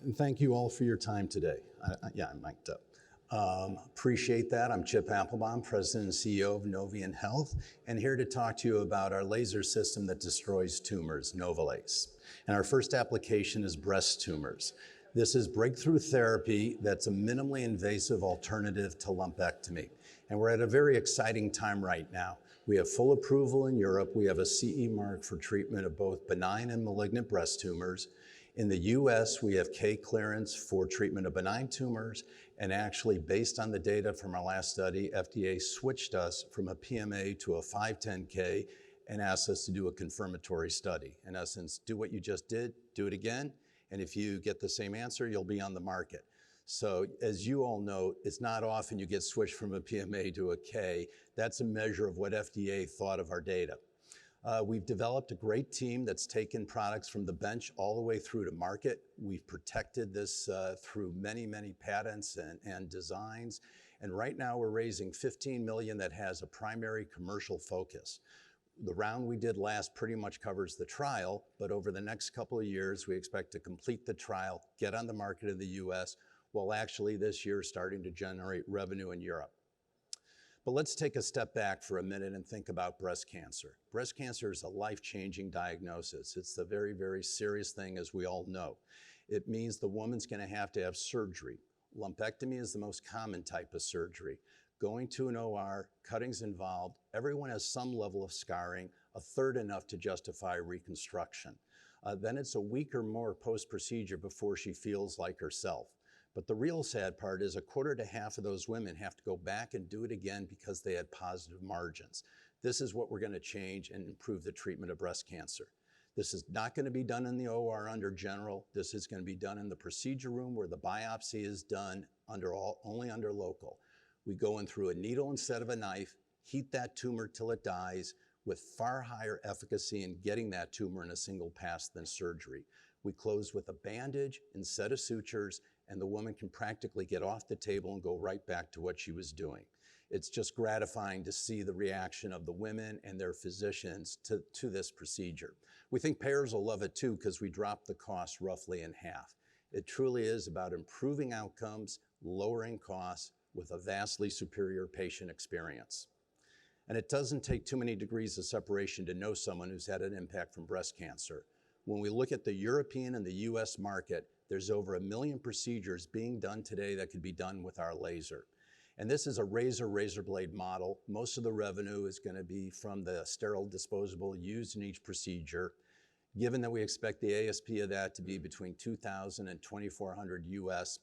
And thank you all for your time today. Yeah, I'm mic'd up. Appreciate that. I'm Chip Applebaum, President and CEO of Novian Health, and here to talk to you about our laser system that destroys tumors, Novalace. And our first application is breast tumors. This is breakthrough therapy that's a minimally invasive alternative to lumpectomy. And we're at a very exciting time right now. We have full approval in Europe. We have a CE mark for treatment of both benign and malignant breast tumors. In the US, we have K clearance for treatment of benign tumors, and actually based on the data from our last study, FDA switched us from a PMA to a 510K and asked us to do a confirmatory study. In essence, do what you just did, do it again, and if you get the same answer, you'll be on the market. So as you all know, it's not often you get switched from a PMA to a K. That's a measure of what FDA thought of our data. We've developed a great team that's taken products from the bench all the way through to market. We've protected this through many, many patents and designs. And right now we're raising $15 million that has a primary commercial focus. The round we did last pretty much covers the trial, but over the next couple of years, we expect to complete the trial, get on the market in the US, while actually this year starting to generate revenue in Europe. But let's take a step back for a minute and think about breast cancer. Breast cancer is a life-changing diagnosis. It's a very, very serious thing, as we all know. It means the woman's gonna have to have surgery. Lumpectomy is the most common type of surgery. Going to an OR, cuttings involved, everyone has some level of scarring, a third enough to justify reconstruction. Then it's a week or more post-procedure before she feels like herself. But the real sad part is a quarter to half of those women have to go back and do it again because they had positive margins. This is what we're going to change and improve the treatment of breast cancer. This is not going to be done in the OR under general. This is going to be done in the procedure room where the biopsy is done only under local. We go in through a needle instead of a knife, heat that tumor till it dies with far higher efficacy in getting that tumor in a single pass than surgery. We close with a bandage instead of sutures, and the woman can practically get off the table and go right back to what she was doing. It's just gratifying to see the reaction of the women and their physicians to this procedure. We think payers will love it too because we drop the cost roughly in half. It truly is about improving outcomes, lowering costs with a vastly superior patient experience. And it doesn't take too many degrees of separation to know someone who's had an impact from breast cancer. When we look at the European and the US market, there's over 1 million procedures being done today that could be done with our laser. And this is a razor blade model. Most of the revenue is going to be from the sterile disposable used in each procedure. Given that we expect the ASP of that to be between $2,000 and $2,400 US,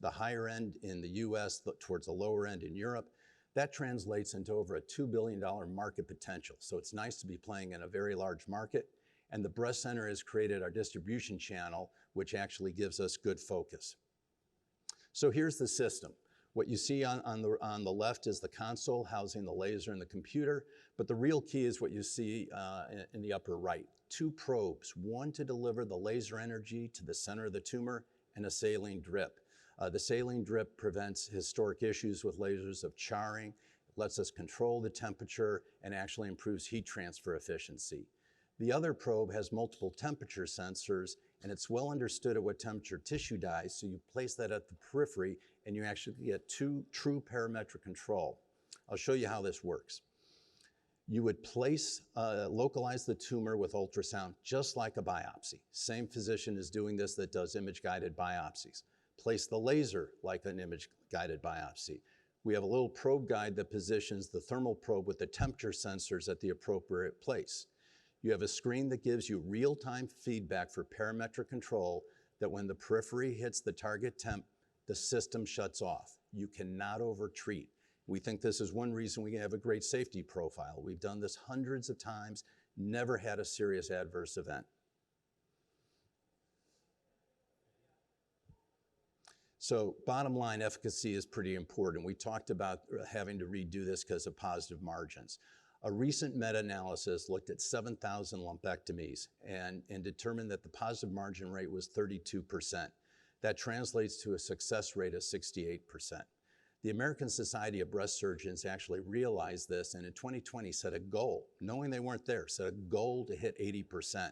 the higher end in the US towards the lower end in Europe, that translates into over a $2 billion market potential. So it's nice to be playing in a very large market. And the Breast Center has created our distribution channel, which actually gives us good focus. So here's the system. What you see on the left is the console housing the laser and the computer, but the real key is what you see in the upper right. 2 probes, one to deliver the laser energy to the center of the tumor, and a saline drip. The saline drip prevents historic issues with lasers of charring, lets us control the temperature, and actually improves heat transfer efficiency. The other probe has multiple temperature sensors, and it's well understood at what temperature tissue dies, so you place that at the periphery and you actually get true parametric control. I'll show you how this works. You would localize the tumor with ultrasound just like a biopsy. Same physician is doing this that does image-guided biopsies. Place the laser like an image-guided biopsy. We have a little probe guide that positions the thermal probe with the temperature sensors at the appropriate place. You have a screen that gives you real-time feedback for parametric control that when the periphery hits the target temp, the system shuts off. You cannot overtreat. We think this is one reason we have a great safety profile. We've done this hundreds of times, never had a serious adverse event. So bottom line, efficacy is pretty important. We talked about having to redo this because of positive margins. A recent meta-analysis looked at 7,000 lumpectomies and determined that the positive margin rate was 32%. That translates to a success rate of 68%. The American Society of Breast Surgeons actually realized this and in 2020 set a goal, knowing they weren't there, set a goal to hit 80%.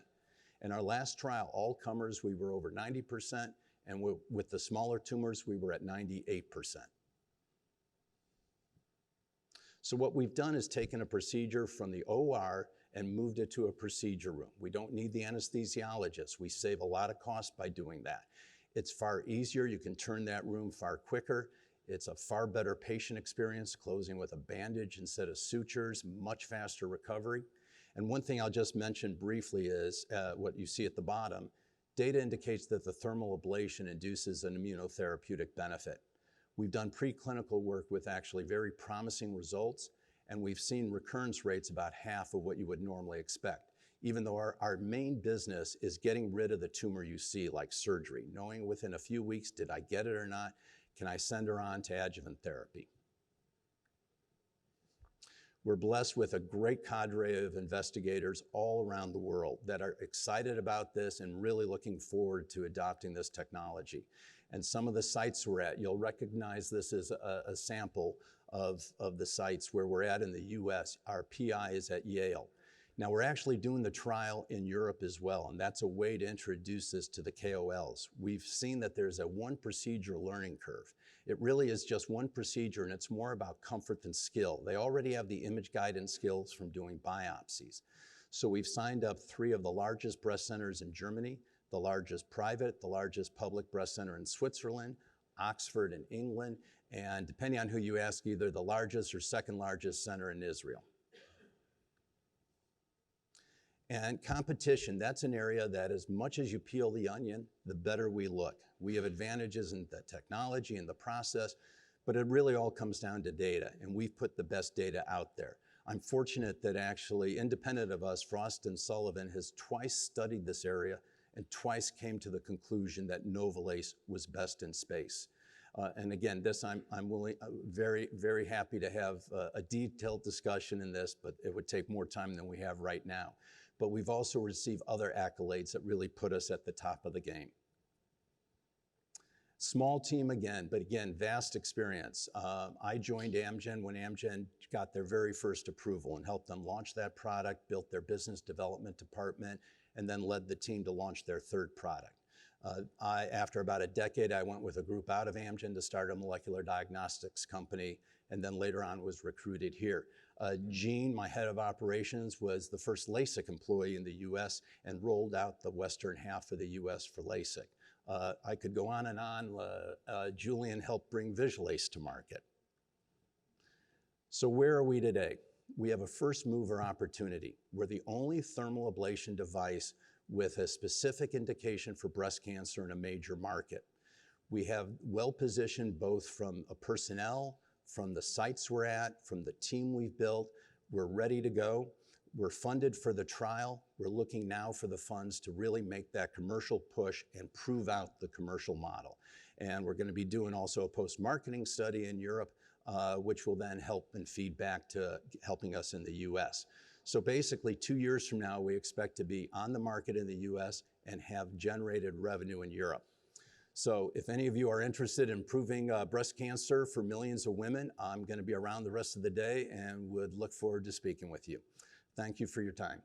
In our last trial, all comers, we were over 90%, And with the smaller tumors, we were at 98%. So what we've done is taken a procedure from the OR and moved it to a procedure room. We don't need the anesthesiologist. We save a lot of cost by doing that. It's far easier. You can turn that room far quicker. It's a far better patient experience, closing with a bandage instead of sutures, much faster recovery. And one thing I'll just mention briefly is what you see at the bottom. Data indicates that the thermal ablation induces an immunotherapeutic benefit. We've done preclinical work with actually very promising results, and we've seen recurrence rates about half of what you would normally expect, even though our main business is getting rid of the tumor you see, like surgery, knowing within a few weeks, did I get it or not? Can I send her on to adjuvant therapy? We're blessed with a great cadre of investigators all around the world that are excited about this and really looking forward to adopting this technology. And some of the sites we're at, you'll recognize this as a sample of the sites where we're at in the US. Our PI is at Yale. Now we're actually doing the trial in Europe as well, and that's a way to introduce this to the KOLs. We've seen that there's a one procedure learning curve. It really is just one procedure, and it's more about comfort than skill. They already have the image guidance skills from doing biopsies. So we've signed up 3 of the largest breast centers in Germany, the largest private, the largest public breast center in Switzerland, Oxford in England, and depending on who you ask, either the largest or second largest center in Israel. And competition, that's an area that as much as you peel the onion, the better we look. We have advantages in the technology and the process, but it really all comes down to data, and we've put the best data out there. I'm fortunate that actually, independent of us, Frost & Sullivan has twice studied this area and twice came to the conclusion that Novolase was best in space. And again, this I'm very, very happy to have a detailed discussion in this, but it would take more time than we have right now. But we've also received other accolades that really put us at the top of the game. Small team again, but again, vast experience. I joined Amgen when Amgen got their very first approval and helped them launch that product, built their business development department, and then led the team to launch their third product. After about a decade, I went with a group out of Amgen to start a molecular diagnostics company, and then later on was recruited here. Gene, my head of operations, was the first LASIK employee in the US and rolled out the western half of the US for LASIK. I could go on and on. Julian helped bring Visualase to market. So where are we today? We have a first mover opportunity. We're the only thermal ablation device with a specific indication for breast cancer in a major market. We have well positioned both from a personnel, from the sites we're at, from the team we've built. We're ready to go. We're funded for the trial. We're looking now for the funds to really make that commercial push and prove out the commercial model. And we're going to be doing also a post-marketing study in Europe, which will then help and feed back to helping us in the US. So basically 2 years from now, we expect to be on the market in the US and have generated revenue in Europe. So if any of you are interested in improving breast cancer for millions of women, I'm going to be around the rest of the day and would look forward to speaking with you. Thank you for your time.